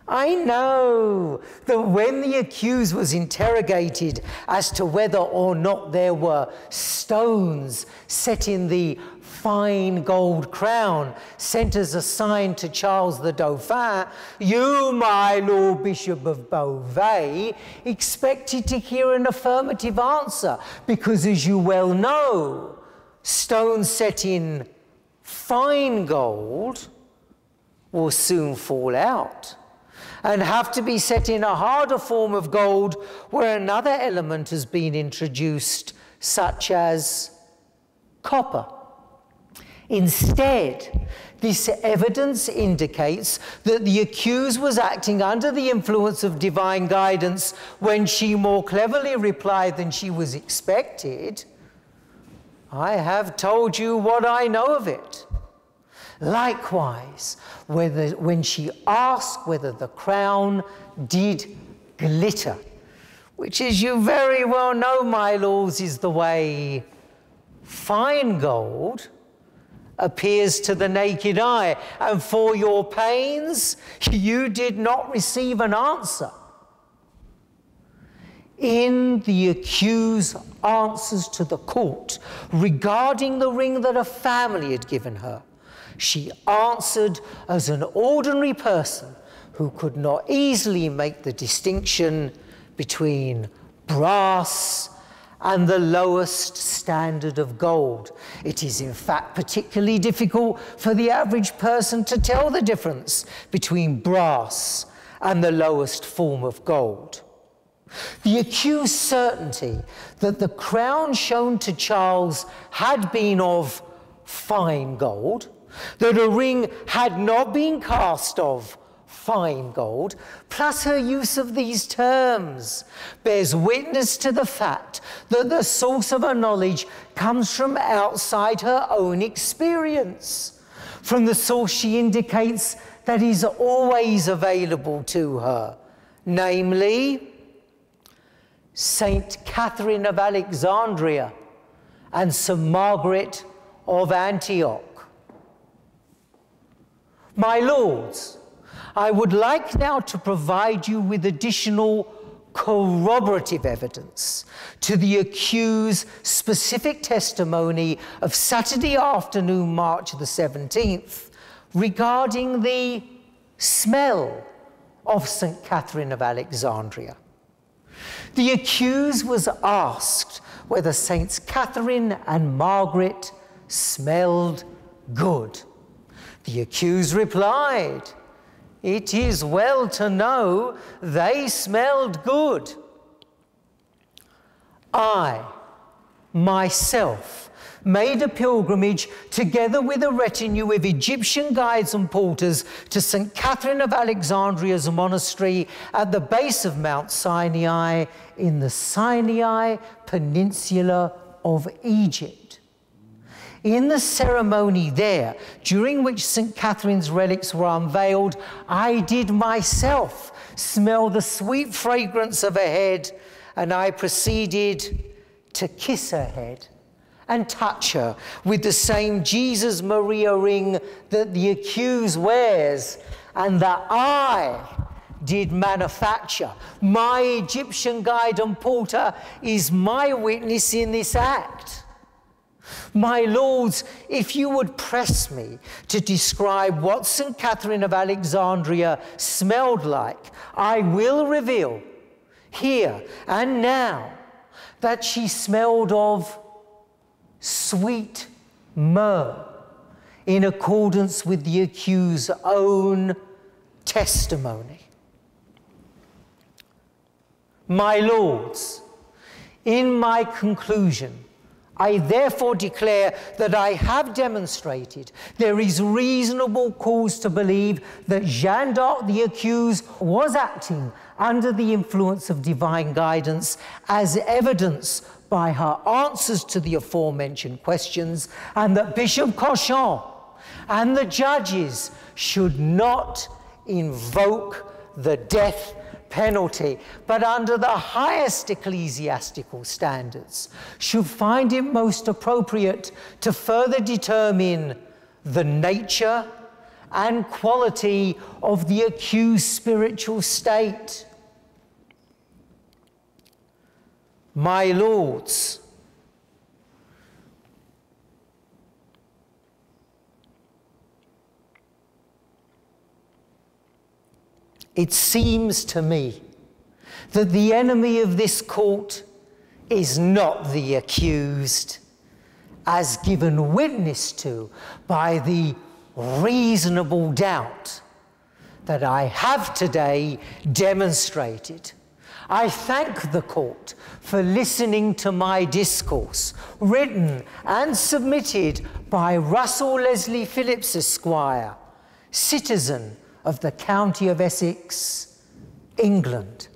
I know that when the accused was interrogated as to whether or not there were stones set in the fine gold crown sent as a sign to Charles the Dauphin, you, my Lord Bishop of Beauvais, expected to hear an affirmative answer, because, as you well know, stones set in fine gold will soon fall out and have to be set in a harder form of gold where another element has been introduced, such as copper. Instead, this evidence indicates that the accused was acting under the influence of divine guidance when she more cleverly replied than she was expected, I have told you what I know of it. Likewise, when she asked whether the crown did glitter, which, as you very well know, my lords, is the way fine gold appears to the naked eye, and for your pains you did not receive an answer. In the accused's answers to the court regarding the ring that a family had given her, she answered as an ordinary person who could not easily make the distinction between brass and the lowest standard of gold. It is in fact particularly difficult for the average person to tell the difference between brass and the lowest form of gold. The accused's certainty that the crown shown to Charles had been of fine gold, that a ring had not been cast of fine gold, plus her use of these terms, bears witness to the fact that the source of her knowledge comes from outside her own experience, from the source she indicates that is always available to her, namely Saint Catherine of Alexandria and St. Margaret of Antioch. My lords, I would like now to provide you with additional corroborative evidence to the accused's specific testimony of Saturday afternoon, March the 17th, regarding the smell of St. Catherine of Alexandria. The accused was asked whether Saints Catherine and Margaret smelled good. The accused replied, "It is well to know they smelled good. I, myself, made a pilgrimage together with a retinue of Egyptian guides and porters to St. Catherine of Alexandria's monastery at the base of Mount Sinai in the Sinai Peninsula of Egypt. In the ceremony there, during which St. Catherine's relics were unveiled, I did myself smell the sweet fragrance of her head, and I proceeded to kiss her head and touch her with the same JHESUS Maria ring that the accused wears and that I did manufacture. My Egyptian guide and porter is my witness in this act. My lords, if you would press me to describe what St. Catherine of Alexandria smelled like, I will reveal here and now that she smelled of sweet myrrh in accordance with the accused's own testimony. My lords, in my conclusion, I therefore declare that I have demonstrated there is reasonable cause to believe that Jehanne d'Arcs, the accused, was acting under the influence of divine guidance, as evidenced by her answers to the aforementioned questions, and that Bishop Cauchon and the judges should not invoke the death penalty, but under the highest ecclesiastical standards, should find it most appropriate to further determine the nature and quality of the accused spiritual state. My lords, it seems to me that the enemy of this court is not the accused, as given witness to by the reasonable doubt that I have today demonstrated. I thank the court for listening to my discourse, written and submitted by Russell Leslie Phillips, Esquire, citizen of the County of Essex, England.